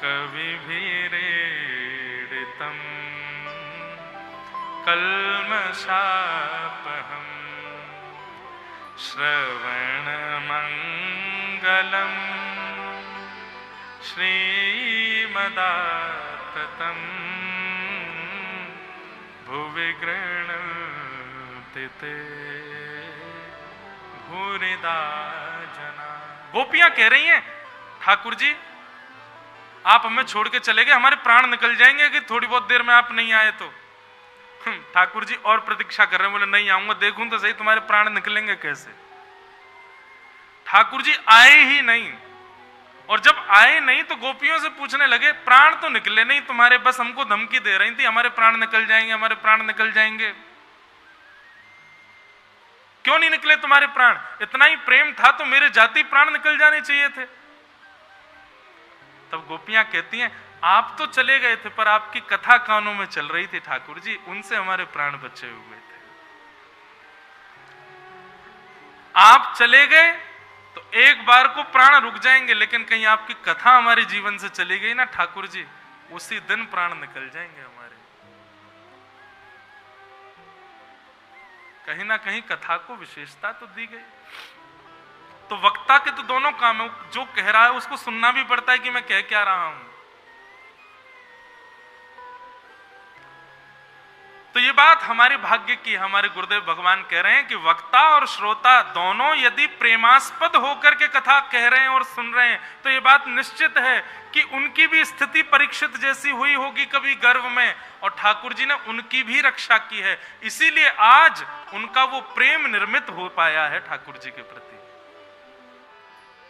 कविभिरीडितं कल्मषापहम् श्रवणमङ्गलम् श्रीमदाततं भुवि गृह्णन्ति ते भूरिदा जना। गोपियां कह रही हैं, ठाकुर जी आप हमें छोड़ के चले गए, हमारे प्राण निकल जाएंगे कि थोड़ी बहुत देर में आप नहीं आए तो। ठाकुर जी और प्रतीक्षा कर रहे हैं, बोले नहीं आऊंगा, देखूं तो सही तुम्हारे प्राण निकलेंगे कैसे। ठाकुर जी आए ही नहीं, और जब आए नहीं तो गोपियों से पूछने लगे प्राण तो निकले नहीं तुम्हारे, बस हमको धमकी दे रही थी हमारे प्राण निकल जाएंगे, हमारे प्राण निकल जाएंगे। क्यों नहीं निकले तुम्हारे प्राण? इतना ही प्रेम था तो मेरे जाति प्राण निकल जाने चाहिए थे। तब गोपियां कहती हैं आप तो चले गए थे पर आपकी कथा कानों में चल रही थी ठाकुर जी, उनसे हमारे प्राण बचे हुए थे। आप चले गए तो एक बार को प्राण रुक जाएंगे, लेकिन कहीं आपकी कथा हमारे जीवन से चली गई ना ठाकुर जी, उसी दिन प्राण निकल जाएंगे हमारे। कहीं ना कहीं कथा को विशेषता तो दी गई। तो वक्ता के तो दोनों काम है, जो कह रहा है उसको सुनना भी पड़ता है कि मैं कह क्या रहा हूं। तो ये बात हमारे भाग्य की, हमारे गुरुदेव भगवान कह रहे हैं कि वक्ता और श्रोता दोनों यदि प्रेमास्पद होकर के कथा कह रहे हैं और सुन रहे हैं तो ये बात निश्चित है कि उनकी भी स्थिति परीक्षित जैसी हुई होगी कभी गर्भ में, और ठाकुर जी ने उनकी भी रक्षा की है। इसीलिए आज उनका वो प्रेम निर्मित हो पाया है ठाकुर जी के प्रति।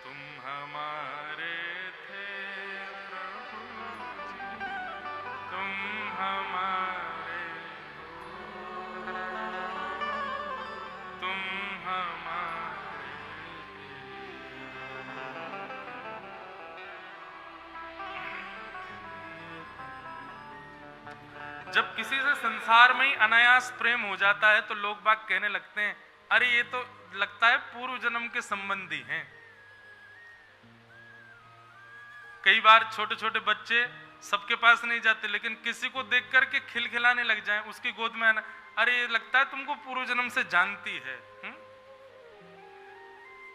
तुम हमारे थे प्रभु जी, तुम हमारे, तुम हमारे। जब किसी से संसार में ही अनायास प्रेम हो जाता है तो लोग बाग कहने लगते हैं अरे ये तो लगता है पूर्व जन्म के संबंधी हैं। कई बार छोटे छोटे बच्चे सबके पास नहीं जाते, लेकिन किसी को देख करके खिलखिलाने लग जाएं, उसकी गोद में आना, अरे ये लगता है तुमको पूर्व जन्म से जानती है।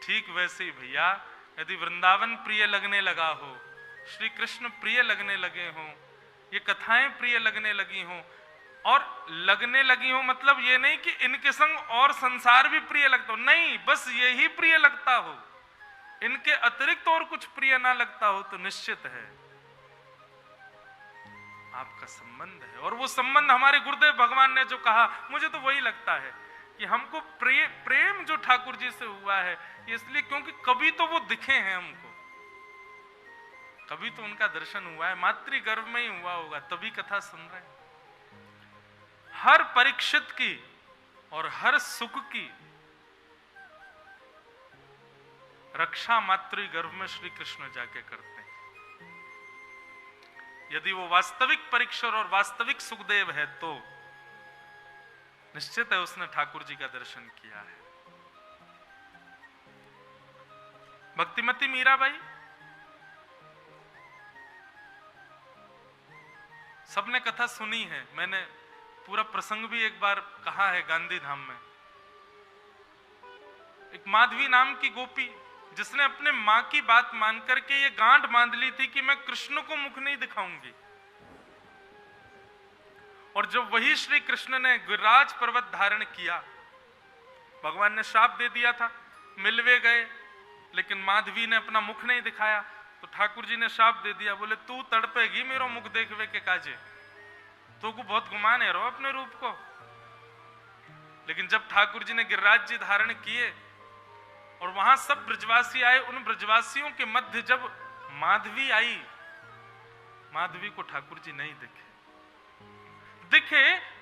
ठीक वैसे ही भैया, यदि वृंदावन प्रिय लगने लगा हो, श्री कृष्ण प्रिय लगने लगे हों, ये कथाएं प्रिय लगने लगी हों, और लगने लगी हो मतलब ये नहीं कि इनके संग और संसार भी प्रिय लगता हो, नहीं, बस यही प्रिय लगता हो, इनके अतिरिक्त और कुछ प्रिय ना लगता हो, तो निश्चित है आपका संबंध है। और वो संबंध हमारे गुरुदेव भगवान ने जो कहा, मुझे तो वही लगता है कि हमको प्रेम जो ठाकुर जी से हुआ है, इसलिए क्योंकि कभी तो वो दिखे हैं हमको, कभी तो उनका दर्शन हुआ है, मातृ गर्भ में ही हुआ होगा, तभी कथा सुन रहे हैं। हर परीक्षित की और हर सुख की रक्षा मातृ गर्भ में श्री कृष्ण जाके करते हैं। यदि वो वास्तविक परीक्षर और वास्तविक सुखदेव है तो निश्चित है उसने ठाकुर जी का दर्शन किया है। भक्तिमती मीराबाई, सबने कथा सुनी है, मैंने पूरा प्रसंग भी एक बार कहा है गांधी धाम में। एक माधवी नाम की गोपी जिसने अपने मां की बात मान करके ये गांठ बांध ली थी कि मैं कृष्ण को मुख नहीं दिखाऊंगी, और जब वही श्री कृष्ण ने गिरिराज पर्वत धारण किया, भगवान ने शाप दे दिया था, मिलवे गए लेकिन माधवी ने अपना मुख नहीं दिखाया, तो ठाकुर जी ने शाप दे दिया, बोले तू तड़पेगी मेरो मुख देखवे के काजे, तो को बहुत गुमाने रहो अपने रूप को। लेकिन जब ठाकुर जी ने गिरिराज जी धारण किए और वहां सब ब्रजवासी आए, उन ब्रजवासियों के मध्य जब माधवी आई, माधवी को ठाकुर जी नहीं दिखे।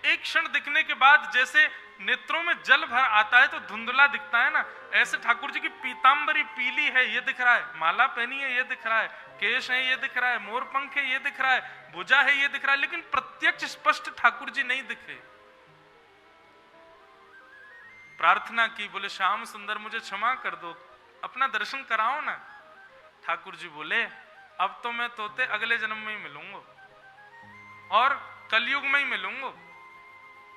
एक क्षण दिखने के बाद जैसे नेत्रों में जल भर आता है तो धुंधला दिखता है ना, ऐसे ठाकुर जी की पीतांबरी पीली है ये दिख रहा है, माला पहनी है ये दिख रहा है, केश है ये दिख रहा है, मोर पंख है ये दिख रहा है, भुजा है ये दिख रहा है, लेकिन प्रत्यक्ष स्पष्ट ठाकुर जी नहीं दिखे। प्रार्थना की, बोले श्याम सुंदर मुझे क्षमा कर दो, अपना दर्शन कराओ ना। ठाकुर जी बोले अब तो मैं तोते अगले जन्म में ही मिलूंगा और कलयुग में ही मिलूंगा।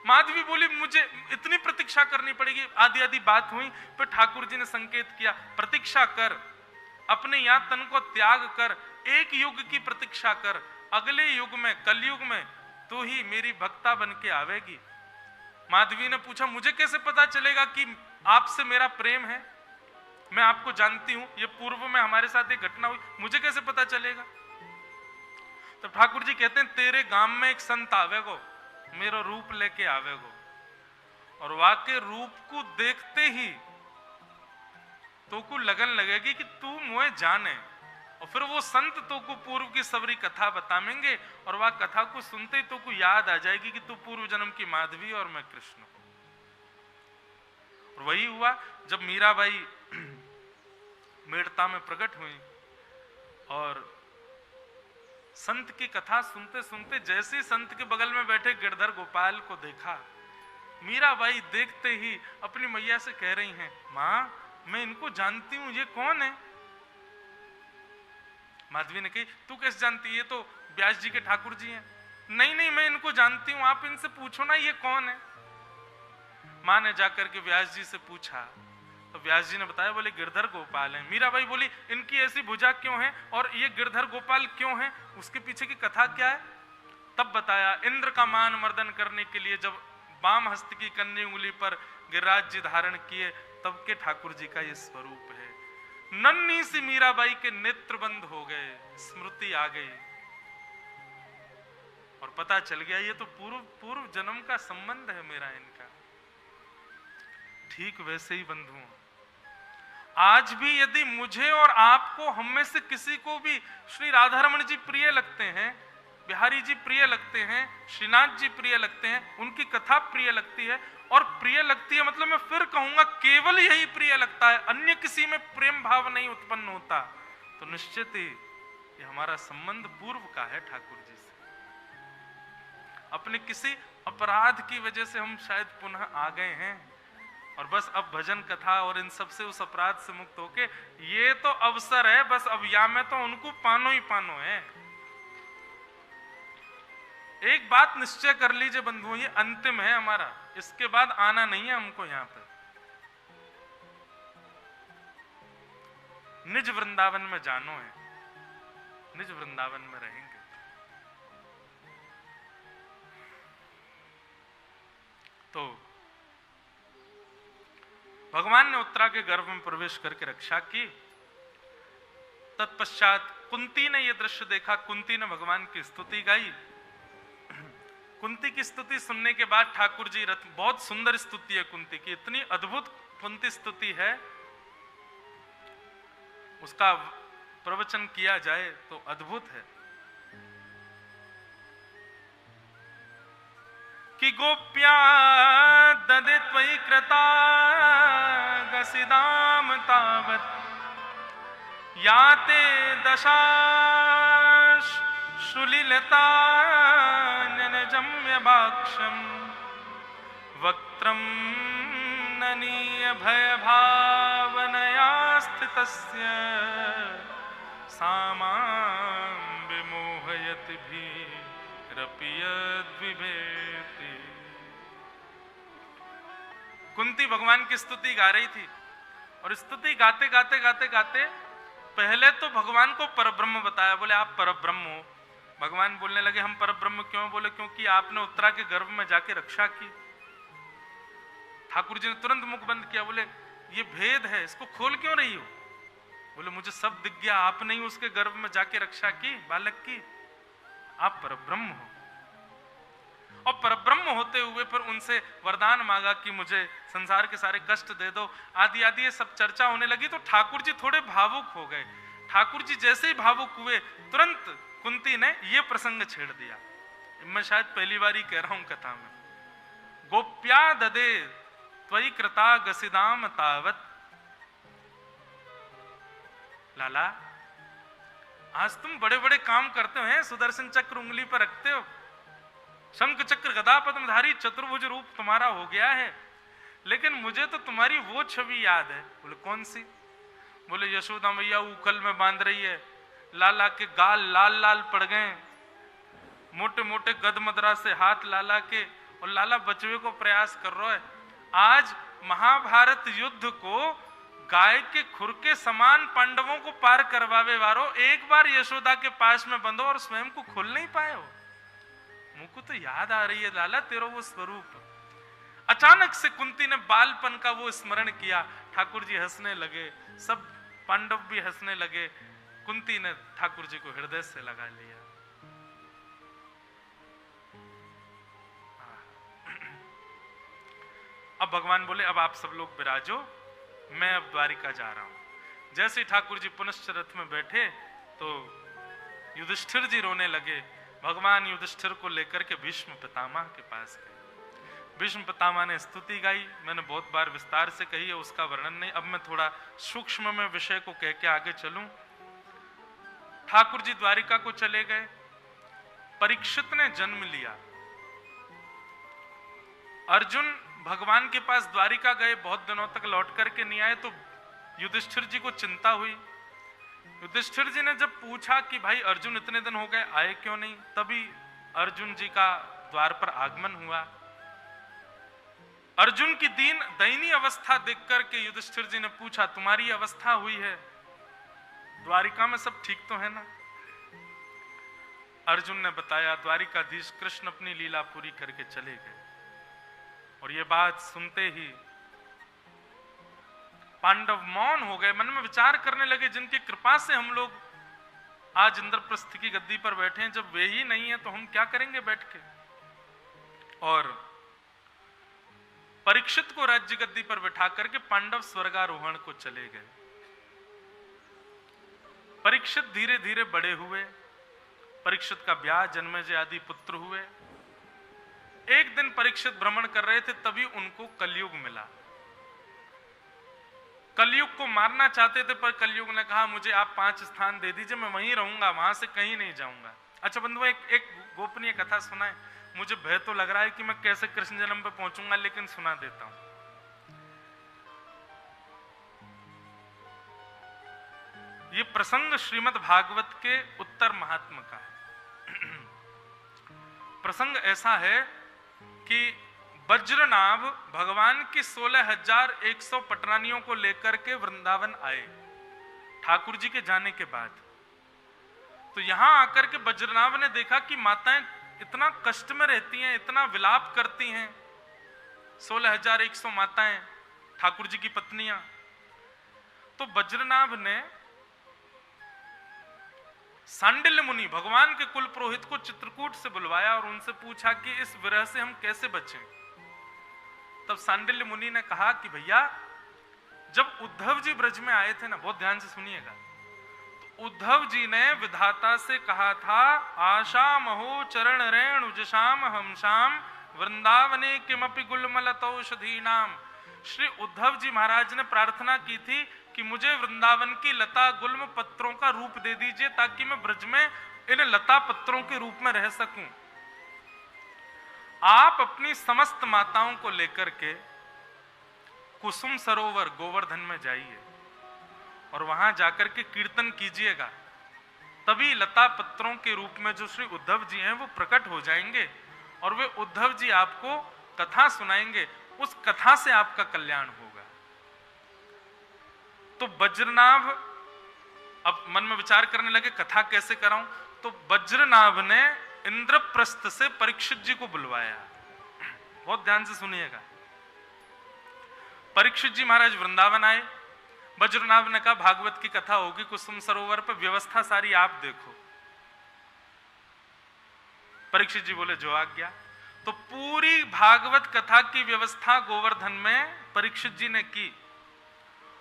माधवी बोली मुझे इतनी प्रतीक्षा करनी पड़ेगी। आधी आधी बात हुई, फिर ठाकुर जी ने संकेत किया, प्रतीक्षा कर, अपने यहाँ तन को त्याग कर, एक युग की प्रतीक्षा कर, अगले युग में कलयुग में तू ही मेरी भक्ता बन के आवेगी। माधवी ने पूछा मुझे कैसे पता चलेगा कि आपसे मेरा प्रेम है, मैं आपको जानती हूं, ये पूर्व में हमारे साथ एक घटना हुई, मुझे कैसे पता चलेगा? तो ठाकुर जी कहते हैं तेरे गांव में एक संत आवेगो, मेरा रूप लेके आवेगो, और वाके रूप को देखते ही तो को लगन लगेगी कि तू मुझे जाने, और फिर वो संत तो को पूर्व की सबरी कथा बताएंगे, और वह कथा को सुनते ही तो को याद आ जाएगी कि तू पूर्व जन्म की माधवी और मैं कृष्ण। और वही हुआ जब मीराबाई मेड़ता में प्रकट हुई और संत की कथा सुनते सुनते जैसे ही संत के बगल में बैठे गिरधर गोपाल को देखा, मीराबाई देखते ही अपनी मैया से कह रही हैं, मां मैं इनको जानती हूं, ये कौन है? माधवी ने कही तू कैसे जानती है, ये तो व्यास जी के ठाकुर जी हैं। नहीं नहीं मैं इनको जानती हूं, आप इनसे पूछो ना ये कौन है। मां ने जाकर के व्यास जी से पूछा तो व्यास जी ने बताया, बोले गिरधर गोपाल हैं। मीराबाई बोली इनकी ऐसी भुजा क्यों है और ये गिरधर गोपाल क्यों है, उसके पीछे की कथा क्या है? तब बताया, इंद्र का मान मर्दन करने के लिए जब वाम हस्त की कन्नी उंगली पर गिरिराज जी धारण किए तब के ठाकुर जी का ये स्वरूप है। नन्ही सी मीराबाई के नेत्र बंद हो गए, स्मृति आ गई और पता चल गया ये तो पूर्व जन्म का संबंध है मेरा इनका। ठीक वैसे ही बंधुओं, आज भी यदि मुझे और आपको, हम में से किसी को भी श्री राधारमण जी प्रिय लगते हैं, बिहारी जी प्रिय लगते हैं, श्रीनाथ जी प्रिय लगते हैं, उनकी कथा प्रिय लगती है, और प्रिय लगती है मतलब मैं फिर कहूंगा केवल यही प्रिय लगता है, अन्य किसी में प्रेम भाव नहीं उत्पन्न होता, तो निश्चित ही ये हमारा संबंध पूर्व का है ठाकुर जी से। अपने किसी अपराध की वजह से हम शायद पुनः आ गए हैं और बस अब भजन कथा और इन सब से उस अपराध से मुक्त होके ये तो अवसर है, बस अब या में तो उनको पानो ही पानो है। एक बात निश्चय कर लीजिए बंधुओं, ये अंतिम है हमारा, इसके बाद आना नहीं है हमको यहां पे। निज वृंदावन में जानो है, निज वृंदावन में रहेंगे। तो भगवान ने उत्तरा के गर्भ में प्रवेश करके रक्षा की। तत्पश्चात कुंती ने यह दृश्य देखा, कुंती ने भगवान की स्तुति गाई। कुंती की स्तुति सुनने के बाद ठाकुर जी बहुत सुंदर स्तुति है कुंती की, इतनी अद्भुत कुंती स्तुति है, उसका प्रवचन किया जाए तो अद्भुत है। कि गोप्या ददे त्वयि कृता गसिदाम तावत याते दशा शुलिलता ननजम्य बाक्षम वक्त्रम ननीय भय भावनया स्थितस्य सामां विमोहयति भी रपियद्विभेति। कुंती भगवान की स्तुति गा रही थी और स्तुति गाते गाते गाते गाते पहले तो भगवान को परब्रह्म बताया, बोले आप परब्रह्म हो। भगवान बोलने लगे हम परब्रह्म क्यों? बोले क्योंकि आपने उत्तरा के गर्भ में जाके रक्षा की। ठाकुर जी ने तुरंत मुख बंद किया, बोले ये भेद है, इसको खोल क्यों रही हो? बोले मुझे सब दिख गया, आपने ही उसके गर्भ में जाके रक्षा की बालक की, आप परब्रह्म हो। और परब्रह्म होते हुए फिर उनसे वरदान मांगा कि मुझे संसार के सारे कष्ट दे दो, आदि आदि ये सब चर्चा होने लगी। तो ठाकुर जी थोड़े भावुक हो गए। ठाकुर जी जैसे ही भावुक हुए तुरंत कुंती ने ये प्रसंग छेड़ दिया, मैं शायद पहली बार ही कह रहा हूं कथा में। गोप्या ददे त्वयि कृता गसिदाम तावत। लाला आज तुम बड़े बड़े काम करते हो, सुदर्शन चक्र उंगली पर रखते हो, शंख चक्र गदा पद्मधारी चतुर्भुज रूप तुम्हारा हो गया है, लेकिन मुझे तो तुम्हारी वो छवि याद है। बोले कौन सी? बोले यशोदा मैया उखल में बांध रही है, लाला के गाल लाल लाल पड़ गए, मोटे मोटे गदमदरा से हाथ लाला के, और लाला बचवे को प्रयास कर रहा है। आज महाभारत युद्ध को गाय के खुर के समान पांडवों को पार करवावे वारो एक बार यशोदा के पास में बंधो और स्वयं को खोल नहीं पाए हो। मुझको तो याद आ रही है लाला तेरा वो स्वरूप। अचानक से कुंती ने बालपन का वो स्मरण किया, ठाकुर जी हंसने लगे, सब पांडव भी हंसने लगे। कुंती ने ठाकुर जी को हृदय से लगा लिया। अब भगवान बोले अब आप सब लोग विराजो, मैं अब द्वारिका जा रहा हूं। जैसे ही ठाकुर जी पुनश्च रथ में बैठे तो युधिष्ठिर जी रोने लगे। भगवान युधिष्ठिर को लेकर के भीष्म पितामह के पास गए। भीष्म पितामह ने स्तुति गाई, मैंने बहुत बार विस्तार से कही है, उसका वर्णन नहीं। अब मैं थोड़ा सूक्ष्म में विषय को कह के आगे चलूं। ठाकुर जी द्वारिका को चले गए। परीक्षित ने जन्म लिया। अर्जुन भगवान के पास द्वारिका गए, बहुत दिनों तक लौट करके नहीं आए, तो युधिष्ठिर जी को चिंता हुई। युधिष्ठिर जी ने जब पूछा कि भाई अर्जुन इतने दिन हो गए आए क्यों नहीं, तभी अर्जुन जी का द्वार पर आगमन हुआ। अर्जुन की दयनीय अवस्था देखकर के युधिष्ठिर जी ने पूछा तुम्हारी अवस्था हुई है, द्वारिका में सब ठीक तो है ना? अर्जुन ने बताया द्वारिकाधीश कृष्ण अपनी लीला पूरी करके चले गए। और ये बात सुनते ही पांडव मौन हो गए, मन में विचार करने लगे जिनकी कृपा से हम लोग आज इंद्रप्रस्थ की गद्दी पर बैठे हैं, जब वे ही नहीं है तो हम क्या करेंगे बैठ के। और परीक्षित को राज्य गद्दी पर बिठा करके पांडव स्वर्गारोहण को चले गए। परीक्षित धीरे धीरे बड़े हुए। परीक्षित का ब्याह, जन्मेजय आदि पुत्र हुए। एक दिन परीक्षित भ्रमण कर रहे थे, तभी उनको कलयुग मिला। कलयुग को मारना चाहते थे, पर कलयुग ने कहा मुझे आप 5 स्थान दे दीजिए, मैं वहीं रहूंगा, वहां से कहीं नहीं जाऊंगा। अच्छा बंधुओं, एक गोपनीय कथा सुनाए। मुझे भय तो लग रहा है कि मैं कैसे कृष्ण जन्म पे पहुंचूंगा, लेकिन सुना देता हूं। ये प्रसंग श्रीमद् भागवत के उत्तर महात्म का है। प्रसंग ऐसा है कि वज्रनाभ भगवान की 16,100 पटरानियों को लेकर के वृंदावन आए ठाकुर जी के जाने के बाद। तो यहां आकर के वज्रनाभ ने देखा कि माताएं इतना कष्ट में रहती हैं, इतना विलाप करती हैं। 16,100 माताएं ठाकुर जी की पत्नियां। तो वज्रनाभ ने सांडिल्य मुनि भगवान के कुल पुरोहित को चित्रकूट से बुलवाया और उनसे पूछा कि इस विरह से हम कैसे बचें। तब सांडिल्य मुनि ने कहा कि भैया जब उद्धव जी ब्रज में आए थे ना, बहुत ध्यान से सुनिएगा, तो उद्धव जी ने विधाता से कहा था आशा महो चरण रेणु जशाम हमशाम वृंदावने किमपि गुलमलतौषधी नाम। श्री उद्धव जी महाराज ने प्रार्थना की थी कि मुझे वृंदावन की लता गुल्म पत्रों का रूप दे दीजिए ताकि मैं ब्रज में इन लता पत्रों के रूप में रह सकूं। आप अपनी समस्त माताओं को लेकर के कुसुम सरोवर गोवर्धन में जाइए और वहां जाकर के कीर्तन कीजिएगा, तभी लता पत्रों के रूप में जो श्री उद्धव जी हैं वो प्रकट हो जाएंगे और वे उद्धव जी आपको कथा सुनाएंगे, उस कथा से आपका कल्याण होगा। तो वज्रनाभ अब मन में विचार करने लगे कथा कैसे कराऊं। तो वज्रनाभ ने इंद्रप्रस्थ से परीक्षित जी को बुलवाया। बहुत ध्यान से सुनिएगा। परीक्षित जी महाराज वृंदावन आए। वज्रनाभ ने कहा भागवत की कथा होगी कुसुम सरोवर पर, व्यवस्था सारी आप देखो। परीक्षित जी बोले जो आज्ञा। तो पूरी भागवत कथा की व्यवस्था गोवर्धन में परीक्षित जी ने की।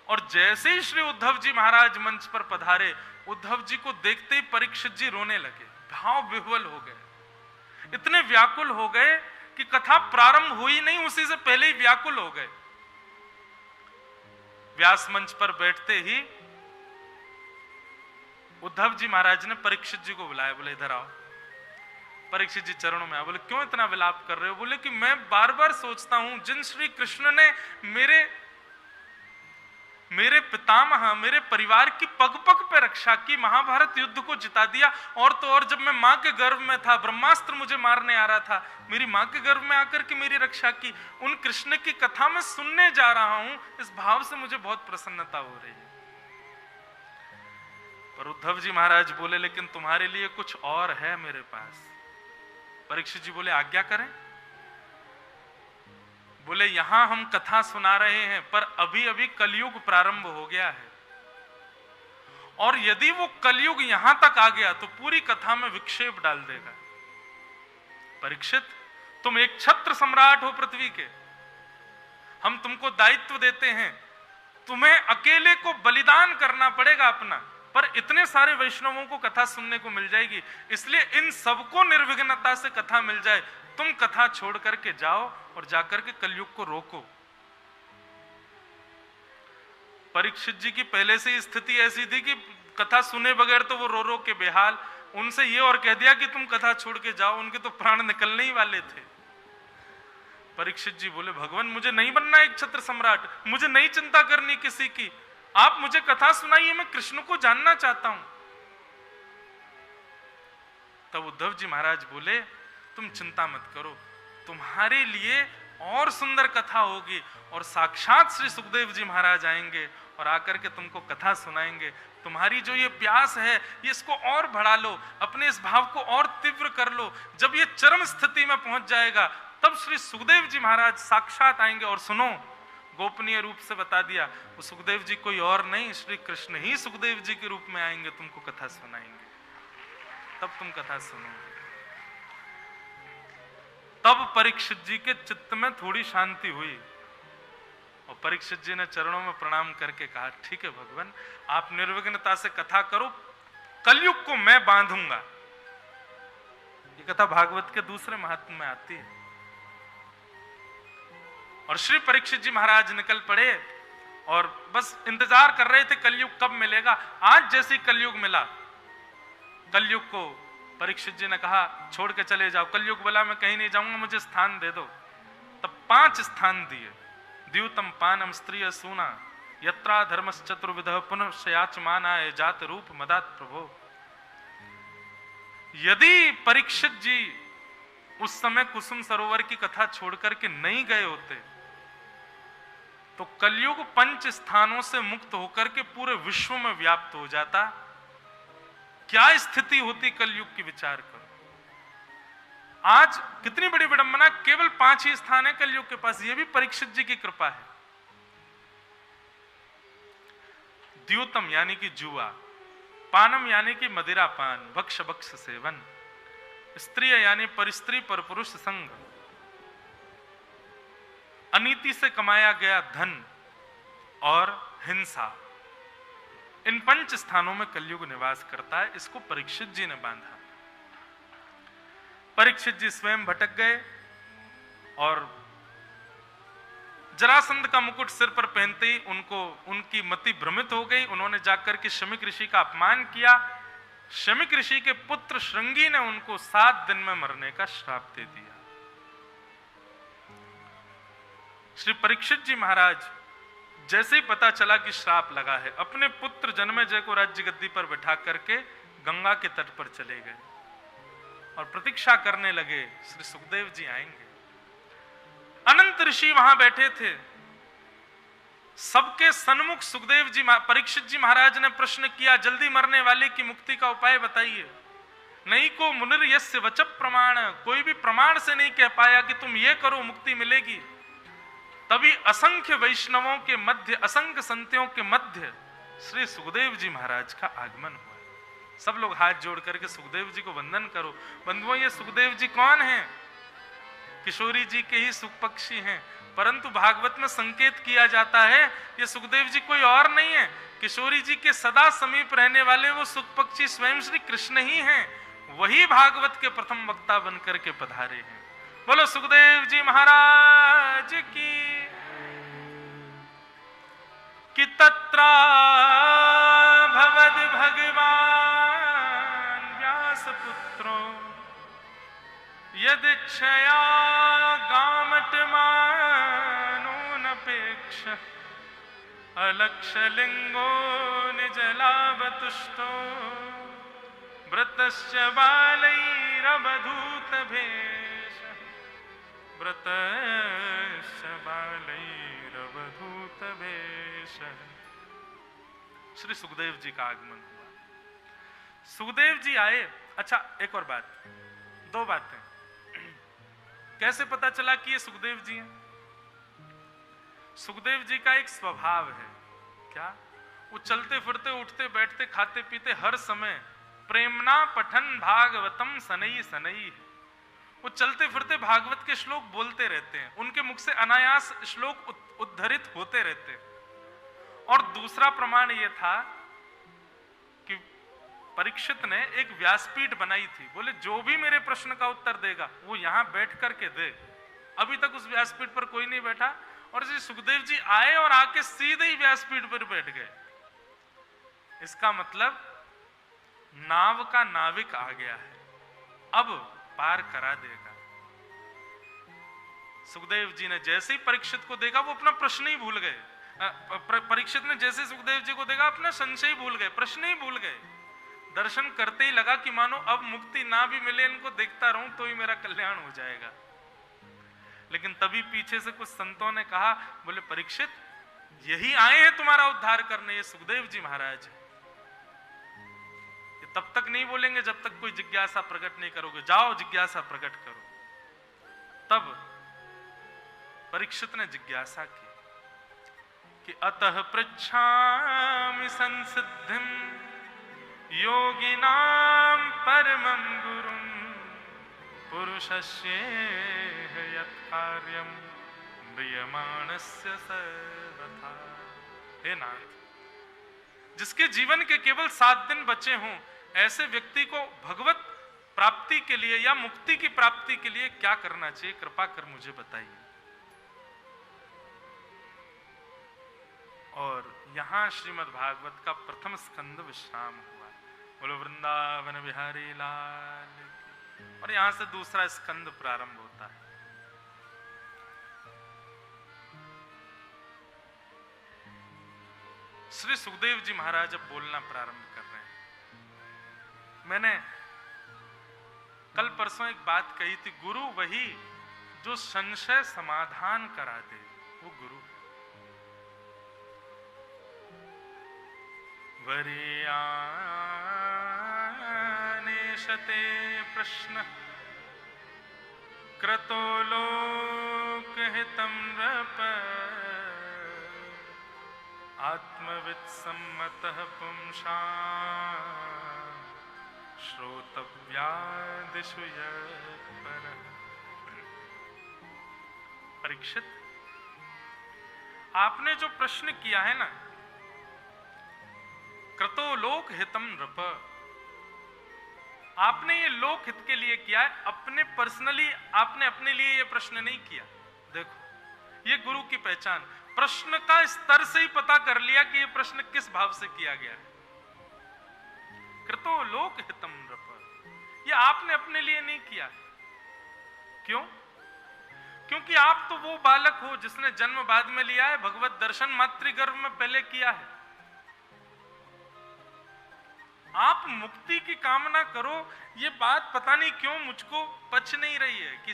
और जैसे ही श्री उद्धव जी महाराज मंच पर पधारे, उद्धव जी को देखते ही परीक्षित जी रोने लगे, भाव विह्वल हो गए, इतने व्याकुल हो गए कि कथा प्रारंभ हुई नहीं उसी से पहले ही व्याकुल हो गए। व्यास मंच पर बैठते ही उद्धव जी महाराज ने परीक्षित जी को बुलाया, बोले इधर आओ। परीक्षित जी चरणों में आए। बोले क्यों इतना विलाप कर रहे हो? बोले कि मैं बार बार सोचता हूं जिन श्री कृष्ण ने मेरे पितामह, मेरे परिवार की पग पग पे रक्षा की, महाभारत युद्ध को जिता दिया। और तो और जब मैं मां के गर्भ में था, ब्रह्मास्त्र मुझे मारने आ रहा था, मेरी मां के गर्भ में आकर के मेरी रक्षा की। उन कृष्ण की कथा में सुनने जा रहा हूं, इस भाव से मुझे बहुत प्रसन्नता हो रही है। पर उद्धव जी महाराज बोले, लेकिन तुम्हारे लिए कुछ और है मेरे पास। परीक्षित जी बोले, आज्ञा करें। बोले, यहां हम कथा सुना रहे हैं, पर अभी अभी कलयुग प्रारंभ हो गया है, और यदि वो कलयुग यहां तक आ गया तो पूरी कथा में विक्षेप डाल देगा। परीक्षित, तुम एक छत्र सम्राट हो पृथ्वी के, हम तुमको दायित्व देते हैं, तुम्हें अकेले को बलिदान करना पड़ेगा अपना, पर इतने सारे वैष्णवों को कथा सुनने को मिल जाएगी, इसलिए इन सबको निर्विघ्नता से कथा मिल जाए। तुम कथा छोड़ करके जाओ और जाकर के कलयुग को रोको। परीक्षित जी की पहले से स्थिति ऐसी थी कि कथा सुने बगैर तो वो रो रो के बेहाल। उनसे ये और कह दिया कि तुम कथा छोड़ के जाओ, उनके तो प्राण निकलने ही वाले थे। परीक्षित जी बोले, भगवान मुझे नहीं बनना एक छत्र सम्राट, मुझे नहीं चिंता करनी किसी की, आप मुझे कथा सुनाइए, मैं कृष्ण को जानना चाहता हूं। तब उद्धव जी महाराज बोले, तुम चिंता मत करो, तुम्हारे लिए और सुंदर कथा होगी, और साक्षात श्री सुखदेव जी महाराज आएंगे और आकर के तुमको कथा सुनाएंगे। तुम्हारी जो ये प्यास है, ये इसको और बढ़ा लो, अपने इस भाव को और तीव्र कर लो। जब ये चरम स्थिति में पहुंच जाएगा, तब श्री सुखदेव जी महाराज साक्षात आएंगे। और सुनो, गोपनीय रूप से बता दिया, वो सुखदेव जी कोई और नहीं, श्री कृष्ण ही सुखदेव जी के रूप में आएंगे, तुमको कथा सुनाएंगे, तब तुम कथा सुनोगे। तब परीक्षित जी के चित्त में थोड़ी शांति हुई, और परीक्षित जी ने चरणों में प्रणाम करके कहा, ठीक है भगवान, आप निर्विघ्नता से कथा करो, कलयुग को मैं बांधूंगा। ये कथा भागवत के दूसरे महात्म्य में आती है। और श्री परीक्षित जी महाराज निकल पड़े और बस इंतजार कर रहे थे कलयुग कब मिलेगा। आज जैसे कलयुग मिला, कलयुग को परीक्षित जी ने कहा, छोड़ के चले जाओ। कलयुग बोला, मैं कहीं नहीं जाऊंगा, मुझे स्थान दे दो। तब 5 स्थान दिए। द्यूतम पानम स्त्रिय सूना यत्रा धर्मश्चतुर्विधः पुनः शयाचमानाय जात रूप मदात प्रभो। यदि परीक्षित जी उस समय कुसुम सरोवर की कथा छोड़ करके नहीं गए होते, तो कलयुग 5 स्थानों से मुक्त होकर के पूरे विश्व में व्याप्त हो जाता। क्या स्थिति होती कलयुग की, विचार करो। आज कितनी बड़ी विडंबना, केवल 5 ही स्थान है कलयुग के पास, यह भी परीक्षित जी की कृपा है। द्यूतम यानी कि जुआ, पानम यानी कि मदिरा पान, भक्ष भक्ष सेवन, स्त्रिय यानी परिस्त्री पर पुरुष संग, अनीति से कमाया गया धन और हिंसा, इन 5 स्थानों में कलयुग निवास करता है। इसको परीक्षित जी ने बांधा। परीक्षित जी स्वयं भटक गए और जरासंध का मुकुट सिर पर पहनते ही उनकी मति भ्रमित हो गई। उन्होंने जाकर के शमिक ऋषि का अपमान किया। शमिक ऋषि के पुत्र श्रृंगी ने उनको 7 दिन में मरने का श्राप दे दिया। श्री परीक्षित जी महाराज जैसे ही पता चला कि श्राप लगा है, अपने पुत्र जन्मेजय को राज्य गद्दी पर बैठा करके गंगा के तट पर चले गए और प्रतीक्षा करने लगे, श्री सुखदेव जी आएंगे। अनंत ऋषि वहां बैठे थे। सबके सन्मुख सुखदेव जी परीक्षित जी महाराज ने प्रश्न किया, जल्दी मरने वाले की मुक्ति का उपाय बताइए। नहीं को मुनिर यस्य वचः प्रमाण, कोई भी प्रमाण से नहीं कह पाया कि तुम ये करो मुक्ति मिलेगी। तभी असंख्य वैष्णवों के मध्य, असंख्य संतों के मध्य श्री सुखदेव जी महाराज का आगमन हुआ। सब लोग हाथ जोड़ करके सुखदेव जी को वंदन करो। बंधुओं, ये सुखदेव जी कौन हैं? किशोरी जी के ही सुख पक्षी हैं, परंतु भागवत में संकेत किया जाता है ये सुखदेव जी कोई और नहीं है। किशोरी जी के सदा समीप रहने वाले वो सुख पक्षी स्वयं श्री कृष्ण ही हैं। वही भागवत के प्रथम वक्ता बनकर के पधारे हैं। बोलो सुखदेव जी महाराज की तत्रा भवद भगवान व्यास पुत्रो यदिच्छया गामट मानोनपेक्ष अलक्षलिंगो निजलाभतुष्टो व्रतश्च बालैरवधूतभेषः व्रतश्च बालैरवधूतभेषः। श्री सुखदेव जी का आगमन हुआ। सुखदेव जी आए। अच्छा, एक और बात, दो बातें। कैसे पता चला कि ये सुखदेव जी हैं? सुखदेव जी का एक स्वभाव है, क्या? वो चलते फिरते, उठते बैठते, खाते पीते हर समय प्रेमना पठन भागवतम सनई सनई। वो चलते फिरते भागवत के श्लोक बोलते रहते हैं, उनके मुख से अनायास श्लोक उद्धरित होते रहते हैं। और दूसरा प्रमाण यह था कि परीक्षित ने एक व्यासपीठ बनाई थी। बोले जो भी मेरे प्रश्न का उत्तर देगा वो यहां बैठ करके दे। अभी तक उस व्यासपीठ पर कोई नहीं बैठा, और श्री सुखदेव जी आए और आके सीधे ही व्यासपीठ पर बैठ गए। इसका मतलब नाव का नाविक आ गया है, अब पार करा देगा। सुखदेव जी ने जैसे ही परीक्षित को देखा वो अपना प्रश्न ही भूल गए। परीक्षित ने जैसे सुखदेव जी को देखा अपना संशय भूल गए, प्रश्न ही भूल गए। दर्शन करते ही लगा कि मानो अब मुक्ति ना भी मिले, इनको देखता रहूं तो ही मेरा कल्याण हो जाएगा। लेकिन तभी पीछे से कुछ संतों ने कहा, बोले परीक्षित यही आए हैं तुम्हारा उद्धार करने, ये सुखदेव जी महाराज। ये तब तक नहीं बोलेंगे जब तक कोई जिज्ञासा प्रकट नहीं करोगे, जाओ जिज्ञासा प्रकट करो। तब परीक्षित ने जिज्ञासा की कि अतः पृच्छामि संसिद्धिं योगिनां परमं गुरुं पुरुषस्येह यत् कार्यं म्रियमाणस्य सर्वथा। हे नाथ, जिसके जीवन के केवल 7 दिन बचे हों, ऐसे व्यक्ति को भगवत प्राप्ति के लिए या मुक्ति की प्राप्ति के लिए क्या करना चाहिए, कृपा कर मुझे बताइए। और यहां श्रीमद् भागवत का प्रथम स्कंद विश्राम हुआ। बोलो वृंदावन बिहारी लाल। और यहां से दूसरा स्कंद प्रारंभ होता है। श्री सुखदेव जी महाराज अब बोलना प्रारंभ कर रहे हैं। मैंने कल परसों एक बात कही थी, गुरु वही जो संशय समाधान करा दे, वो गुरु। वरीयानेशते प्रश्न क्रतो लोकहितं नृप आत्मवित्सम्मतः पुंसां श्रोतव्यादिषु यत्परः। परीक्षित, आपने जो प्रश्न किया है ना, क्रतो लोक हितम नृप, आपने ये लोक हित के लिए किया है, अपने पर्सनली आपने अपने लिए ये प्रश्न नहीं किया। देखो, ये गुरु की पहचान, प्रश्न का स्तर से ही पता कर लिया कि ये प्रश्न किस भाव से किया गया है। क्रतो लोक हितम नृप, ये आपने अपने लिए नहीं किया। क्यों? क्योंकि आप तो वो बालक हो जिसने जन्म बाद में लिया है, भगवत दर्शन मातृगर्भ में पहले किया है। आप मुक्ति की कामना करो, ये बात पता नहीं क्यों मुझको पच नहीं रही है कि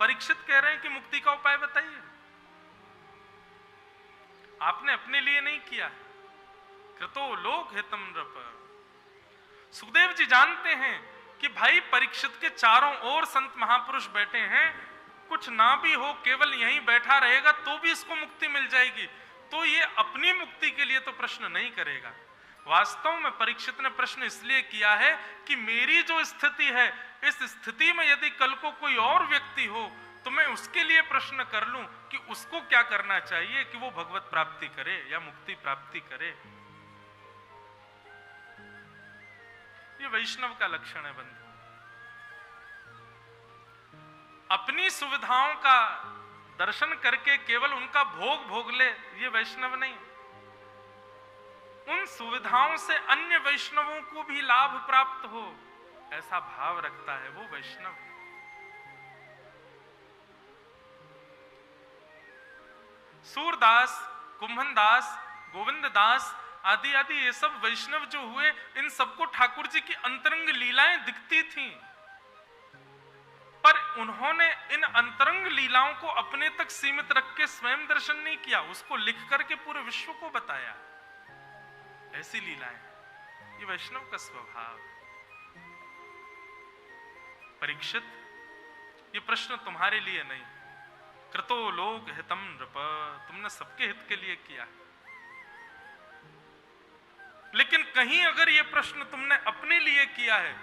परीक्षित कह रहे हैं कि मुक्ति का उपाय बताइए। आपने अपने लिए नहीं किया। कृतो लोक हितम नृप। सुखदेव जी जानते हैं कि भाई परीक्षित के चारों ओर संत महापुरुष बैठे हैं, कुछ ना भी हो केवल यहीं बैठा रहेगा तो भी इसको मुक्ति मिल जाएगी, तो ये अपनी मुक्ति के लिए तो प्रश्न नहीं करेगा। वास्तव में परीक्षित ने प्रश्न इसलिए किया है कि मेरी जो स्थिति है, इस स्थिति में यदि कल को कोई और व्यक्ति हो तो मैं उसके लिए प्रश्न कर लूं कि उसको क्या करना चाहिए कि वो भगवत प्राप्ति करे या मुक्ति प्राप्ति करे। ये वैष्णव का लक्षण है बंधु। अपनी सुविधाओं का दर्शन करके केवल उनका भोग भोग ले, ये वैष्णव नहीं। उन सुविधाओं से अन्य वैष्णवों को भी लाभ प्राप्त हो, ऐसा भाव रखता है, वो वैष्णव है। सूरदास, कुंभनदास, गोविंद दास आदि आदि ये सब वैष्णव जो हुए, इन सबको ठाकुर जी की अंतरंग लीलाएं दिखती थीं, पर उन्होंने इन अंतरंग लीलाओं को अपने तक सीमित रख के स्वयं दर्शन नहीं किया, उसको लिख करके पूरे विश्व को बताया। ऐसी लीलाएं, ये वैष्णव का स्वभाव। परीक्षित, ये प्रश्न तुम्हारे लिए नहीं, कृतो लोक हितम नृप, तुमने सबके हित के लिए किया। लेकिन कहीं अगर ये प्रश्न तुमने अपने लिए किया है,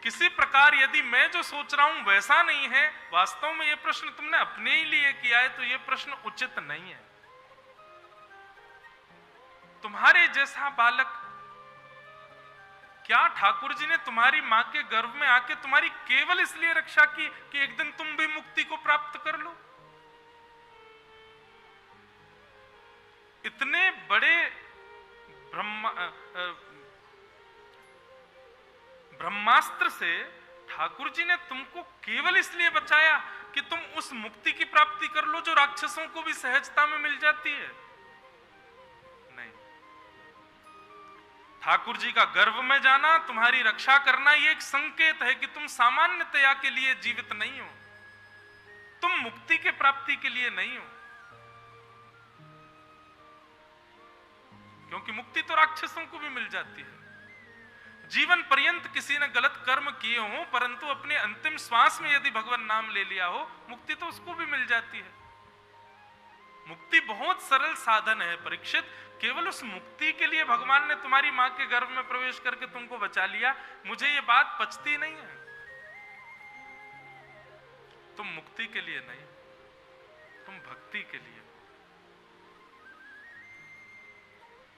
किसी प्रकार यदि मैं जो सोच रहा हूं वैसा नहीं है, वास्तव में ये प्रश्न तुमने अपने ही लिए किया है, तो ये प्रश्न उचित नहीं है। तुम्हारे जैसा बालक, क्या ठाकुर जी ने तुम्हारी मां के गर्भ में आके तुम्हारी केवल इसलिए रक्षा की कि एक दिन तुम भी मुक्ति को प्राप्त कर लो? इतने बड़े ब्रह्मास्त्र से ठाकुर जी ने तुमको केवल इसलिए बचाया कि तुम उस मुक्ति की प्राप्ति कर लो जो राक्षसों को भी सहजता में मिल जाती है? नहीं। ठाकुर जी का गर्भ में जाना, तुम्हारी रक्षा करना, ये एक संकेत है कि तुम सामान्यतया के लिए जीवित नहीं हो, तुम मुक्ति के प्राप्ति के लिए नहीं हो। क्योंकि मुक्ति तो राक्षसों को भी मिल जाती है। जीवन पर्यंत किसी ने गलत कर्म किए हो, परंतु अपने अंतिम श्वास में यदि भगवान नाम ले लिया हो, मुक्ति तो उसको भी मिल जाती है। मुक्ति बहुत सरल साधन है परीक्षित। केवल उस मुक्ति के लिए भगवान ने तुम्हारी मां के गर्भ में प्रवेश करके तुमको बचा लिया, मुझे ये बात पचती नहीं है। तुम मुक्ति के लिए नहीं, तुम भक्ति के लिए।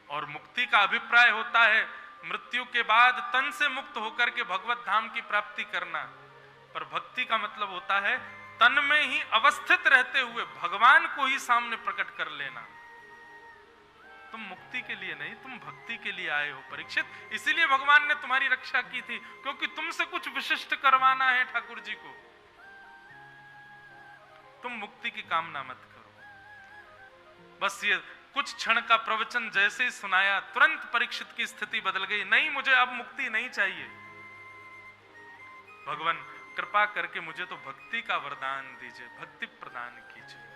और मुक्ति का अभिप्राय होता है मृत्यु के बाद तन से मुक्त होकर के भगवत धाम की प्राप्ति करना, पर भक्ति का मतलब होता है तन में ही अवस्थित रहते हुए भगवान को ही सामने प्रकट कर लेना। तुम मुक्ति के लिए नहीं, तुम भक्ति के लिए आए हो परीक्षित। इसीलिए भगवान ने तुम्हारी रक्षा की थी, क्योंकि तुमसे कुछ विशिष्ट करवाना है ठाकुर जी को। तुम मुक्ति की कामना मत करो। बस ये कुछ क्षण का प्रवचन जैसे ही सुनाया, तुरंत परीक्षित की स्थिति बदल गई। नहीं, मुझे अब मुक्ति नहीं चाहिए, भगवान कृपा करके मुझे तो भक्ति का वरदान दीजिए, भक्ति प्रदान कीजिए।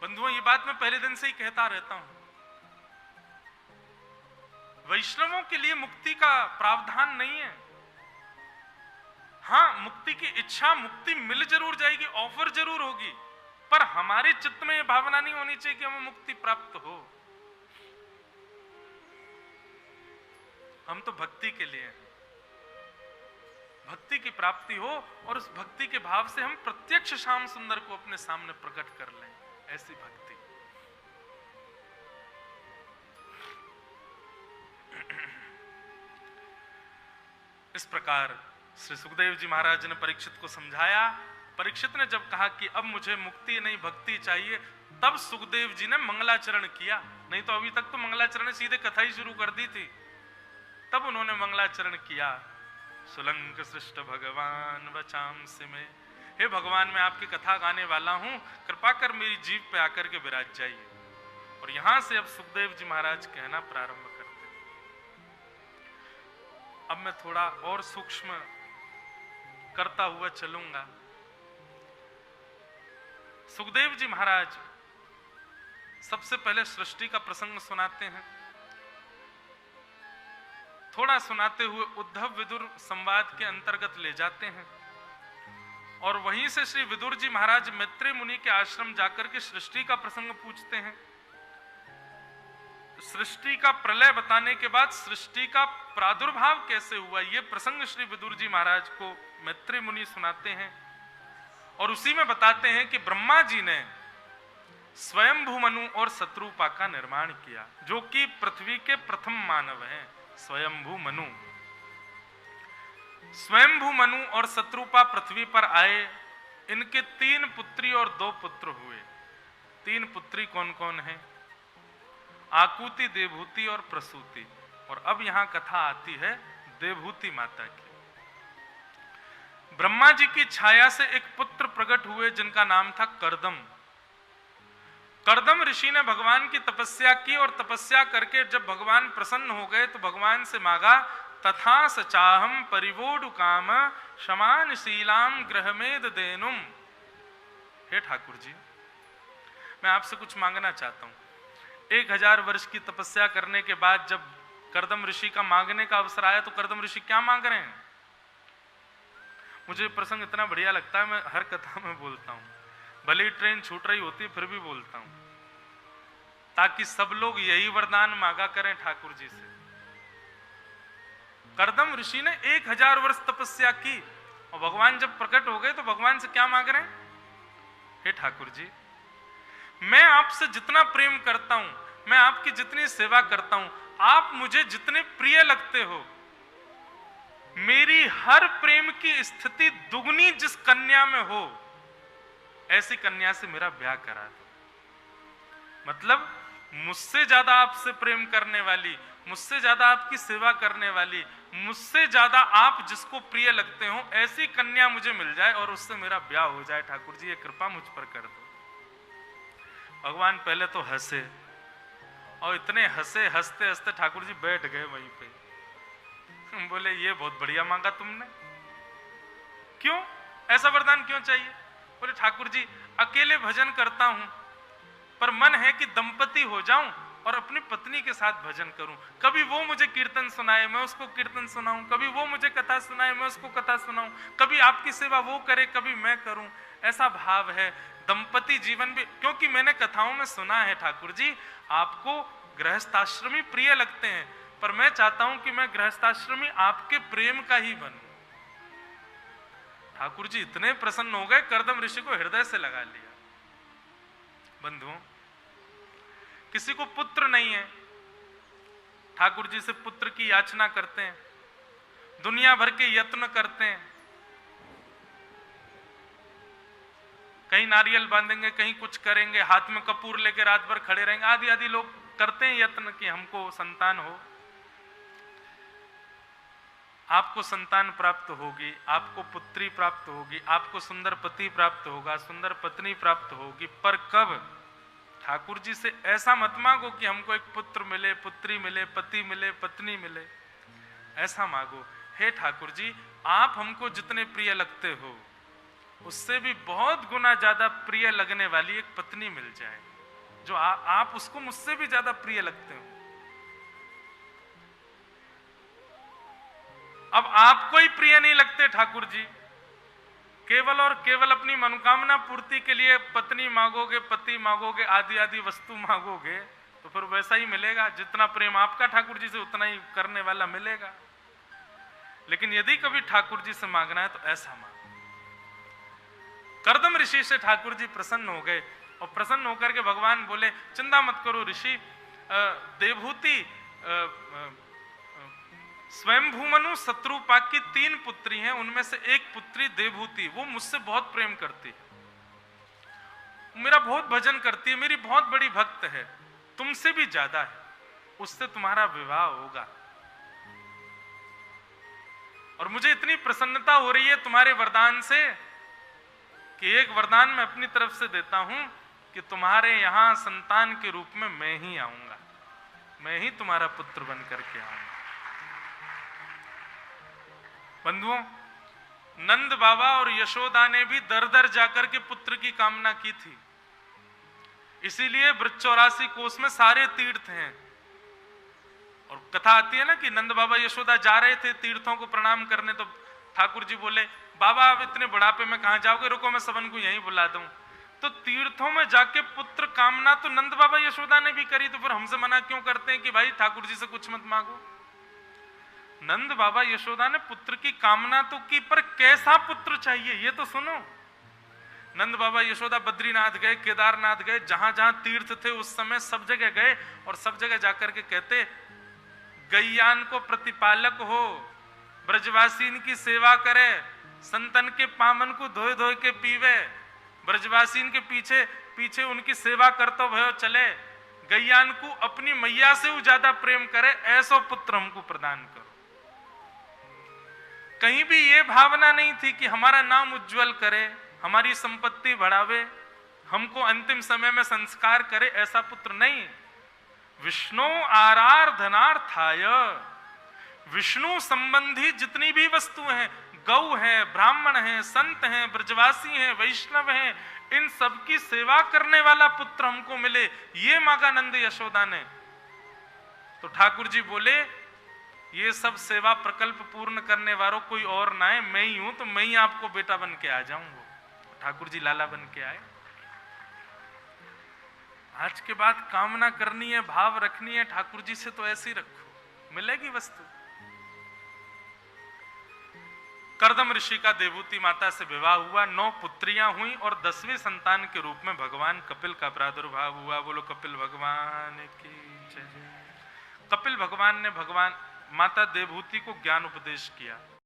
बंधुओं, ये बात मैं पहले दिन से ही कहता रहता हूं, वैष्णवों के लिए मुक्ति का प्रावधान नहीं है। हां, मुक्ति की इच्छा, मुक्ति मिल जरूर जाएगी, ऑफर जरूर होगी, पर हमारे चित्त में यह भावना नहीं होनी चाहिए कि हमें मुक्ति प्राप्त हो। हम तो भक्ति के लिए हैं, भक्ति की प्राप्ति हो और उस भक्ति के भाव से हम प्रत्यक्ष श्याम सुंदर को अपने सामने प्रकट कर लें, ऐसी भक्ति। इस प्रकार श्री सुखदेव जी महाराज ने परीक्षित को समझाया। परीक्षित ने जब कहा कि अब मुझे मुक्ति नहीं भक्ति चाहिए, तब सुखदेव जी ने मंगलाचरण किया। नहीं तो अभी तक तो मंगलाचरण ने सीधे कथा ही शुरू कर दी थी। तब उन्होंने मंगलाचरण किया। सुलंक सृष्ट भगवान वचांसि में, हे भगवान, मैं आपकी कथा गाने वाला हूं, कृपा कर मेरी जीभ पे आकर के विराज जाइए। और यहां से अब सुखदेव जी महाराज कहना प्रारंभ करते हैं। अब मैं थोड़ा और सूक्ष्म करता हुआ चलूंगा। सुखदेव जी महाराज सबसे पहले सृष्टि का प्रसंग सुनाते हैं। थोड़ा सुनाते हुए उद्धव विदुर संवाद के अंतर्गत ले जाते हैं और वहीं से श्री विदुर जी महाराज मैत्रेय मुनि के आश्रम जाकर के सृष्टि का प्रसंग पूछते हैं। सृष्टि का प्रलय बताने के बाद सृष्टि का प्रादुर्भाव कैसे हुआ, यह प्रसंग श्री विदुर जी महाराज को मैत्रेय मुनि सुनाते हैं। और उसी में बताते हैं कि ब्रह्मा जी ने स्वयंभू मनु और शत्रुपा का निर्माण किया, जो कि पृथ्वी के प्रथम मानव हैं। स्वयंभू मनु, स्वयंभू मनु और शत्रुपा पृथ्वी पर आए। इनके 3 पुत्री और 2 पुत्र हुए। 3 पुत्री कौन कौन है? आकुति, देवहूति और प्रसूति। और अब यहां कथा आती है देवहूति माता की। ब्रह्मा जी की छाया से एक पुत्र प्रकट हुए जिनका नाम था कर्दम। कर्दम ऋषि ने भगवान की तपस्या की और तपस्या करके जब भगवान प्रसन्न हो गए तो भगवान से मांगा, तथा सचाहम परिवोडु काम शमान शीलाम ग्रहमेद देनुम। हे ठाकुर जी, मैं आपसे कुछ मांगना चाहता हूं। 1000 वर्ष की तपस्या करने के बाद जब कर्दम ऋषि का मांगने का अवसर आया तो कर्दम ऋषि क्या मांग रहे हैं? मुझे प्रसंग इतना बढ़िया लगता है, मैं हर कथा में बोलता हूं, भले ही ट्रेन छूट रही होती है फिर भी बोलता हूं, ताकि सब लोग यही वरदान मांगा करें ठाकुर जी से। कर्दम ऋषि ने 1000 वर्ष तपस्या की और भगवान जब प्रकट हो गए तो भगवान से क्या मांग रहे हैं? हे ठाकुर जी, मैं आपसे जितना प्रेम करता हूं, मैं आपकी जितनी सेवा करता हूं, आप मुझे जितने प्रिय लगते हो, मेरी हर प्रेम की स्थिति दुगनी जिस कन्या में हो, ऐसी कन्या से मेरा ब्याह करा दो। मतलब मुझसे ज्यादा आपसे प्रेम करने वाली, मुझसे ज्यादा आपकी सेवा करने वाली, मुझसे ज्यादा आप जिसको प्रिय लगते हो, ऐसी कन्या मुझे मिल जाए और उससे मेरा ब्याह हो जाए। ठाकुर जी, ये कृपा मुझ पर कर दो। भगवान पहले तो हंसे और इतने हंसे, हंसते हंसते ठाकुर जी बैठ गए वहीं पे। बोले, ये बहुत बढ़िया मांगा तुमने, क्यों ऐसा वरदान क्यों चाहिए? बोले, ठाकुर जी, अकेले भजन करता हूं पर मन है कि दंपति हो जाऊं और अपनी पत्नी के साथ भजन करूं। कभी वो मुझे कीर्तन सुनाए, मैं उसको कीर्तन सुनाऊं, कभी वो मुझे कथा सुनाए, मैं उसको कथा सुनाऊं, कभी आपकी सेवा वो करे, कभी मैं करूं। ऐसा भाव है। दंपति जीवन भी, क्योंकि मैंने कथाओं में सुना है ठाकुर जी, आपको गृहस्थाश्रमी प्रिय लगते हैं, पर मैं चाहता हूं कि मैं गृहस्थाश्रमी आपके प्रेम का ही बनूं। ठाकुर जी इतने प्रसन्न हो गए, कर्दम ऋषि को हृदय से लगा लिया। बंधुओं, किसी को पुत्र नहीं है, ठाकुर जी से पुत्र की याचना करते हैं, दुनिया भर के यत्न करते हैं, कहीं नारियल बांधेंगे, कहीं कुछ करेंगे, हाथ में कपूर लेके रात भर खड़े रहेंगे, आदि आदि लोग करते हैं यत्न कि हमको संतान हो। आपको संतान प्राप्त होगी, आपको पुत्री प्राप्त होगी, आपको सुंदर पति प्राप्त होगा, सुंदर पत्नी प्राप्त होगी, पर कब? ठाकुर जी से ऐसा मत मांगो कि हमको एक पुत्र मिले, पुत्री मिले, पति मिले, पत्नी मिले। ऐसा मांगो, हे ठाकुर जी, आप हमको जितने प्रिय लगते हो, उससे भी बहुत गुना ज्यादा प्रिय लगने वाली एक पत्नी मिल जाए, जो आप उसको मुझसे भी ज्यादा प्रिय लगते हो। अब आपको ही प्रिय नहीं लगते ठाकुर जी, केवल और केवल अपनी मनोकामना पूर्ति के लिए पत्नी मांगोगे, पति मांगोगे, आदि आदि वस्तु मांगोगे, तो फिर वैसा ही मिलेगा। जितना प्रेम आपका ठाकुर जी से, उतना ही करने वाला मिलेगा। लेकिन यदि कभी ठाकुर जी से मांगना है तो ऐसा मांगो। कर्दम ऋषि से ठाकुर जी प्रसन्न हो गए और प्रसन्न होकर के भगवान बोले, चिंता मत करो ऋषि, देवहूति स्वयंभूमनु शत्रुपा की 3 पुत्री हैं, उनमें से एक पुत्री देवहूति, वो मुझसे बहुत प्रेम करती है, मेरा बहुत भजन करती है, मेरी बहुत बड़ी भक्त है, तुमसे भी ज्यादा है, उससे तुम्हारा विवाह होगा। और मुझे इतनी प्रसन्नता हो रही है तुम्हारे वरदान से कि एक वरदान मैं अपनी तरफ से देता हूं कि तुम्हारे यहां संतान के रूप में मैं ही आऊंगा, मैं ही तुम्हारा पुत्र बन करके आऊंगा। बंधुओं, नंद बाबा और यशोदा ने भी दर दर जाकर के पुत्र की कामना की थी, इसीलिए वृक्षौरासी कोष में सारे तीर्थ हैं। और कथा आती है ना कि नंद बाबा यशोदा जा रहे थे तीर्थों को प्रणाम करने, तो ठाकुर जी बोले, बाबा आप इतने बुढ़ापे में कहां जाओगे, रुको मैं सबन को यहीं बुला दूं। तो तीर्थों में जाके पुत्र कामना तो नंद बाबा यशोदा ने भी करी, तो फिर हमसे मना क्यों करते हैं कि भाई ठाकुर जी से कुछ मत मांगो? नंद बाबा यशोदा ने पुत्र की कामना तो की, पर कैसा पुत्र चाहिए ये तो सुनो। नंद बाबा यशोदा बद्रीनाथ गए, केदारनाथ गए, जहां जहां तीर्थ थे उस समय सब जगह गए, और सब जगह जाकर के कहते, गैयान को प्रतिपालक हो, ब्रजवासीन की सेवा करे, संतन के पामन को धोए धोए के पीवे, ब्रजवासीन के पीछे पीछे उनकी सेवा करते भयो चले, गैयान को अपनी मैया से ज्यादा प्रेम करे, ऐसा पुत्र हमको प्रदान करो। कहीं भी ये भावना नहीं थी कि हमारा नाम उज्जवल करे, हमारी संपत्ति बढ़ावे, हमको अंतिम समय में संस्कार करे ऐसा पुत्र नहीं। विष्णु आराधनार्थाय, विष्णु संबंधी जितनी भी वस्तुएं हैं, गौ है, ब्राह्मण है, संत हैं, ब्रजवासी हैं, वैष्णव हैं, इन सबकी सेवा करने वाला पुत्र हमको मिले, ये मांगा नंद यशोदा ने। तो ठाकुर जी बोले ये सब सेवा प्रकल्प पूर्ण करने वालों कोई और ना है, मैं ही हूं, तो मैं ही आपको बेटा बन के आ जाऊंगा। ठाकुर जी लाला बन के आए। आज के बाद कामना करनी है, भाव रखनी है ठाकुर जी से, तो ऐसी रखो, मिलेगी वस्तु। करदम ऋषि का देवूति माता से विवाह हुआ, 9 पुत्रियां हुई और 10वें संतान के रूप में भगवान कपिल का प्रादुर्भाव हुआ। बोलो कपिल भगवान की जय। कपिल भगवान ने भगवान माता देवहूति को ज्ञान उपदेश किया।